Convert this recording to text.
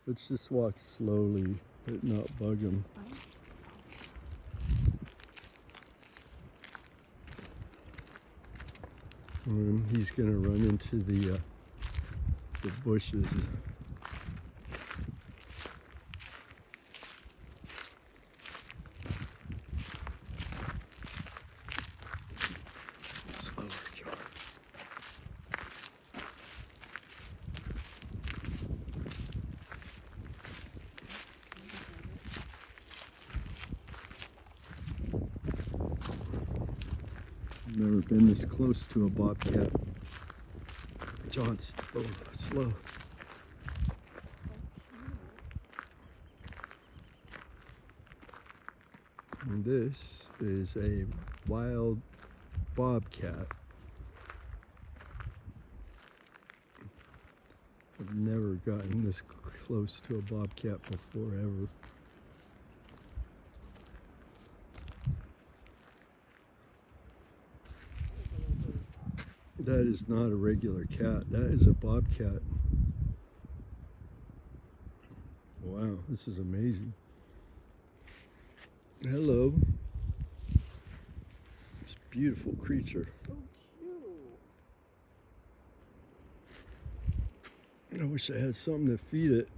Let's just walk slowly, but not bug him. And he's going to run into the bushes. Slower, John. I've never been this close to a bobcat. John's slow. And this is a wild bobcat. I've never gotten this close to a bobcat before, ever. That is not a regular cat. That is a bobcat. Wow, this is amazing. Hello. This beautiful creature. So cute. I wish I had something to feed it.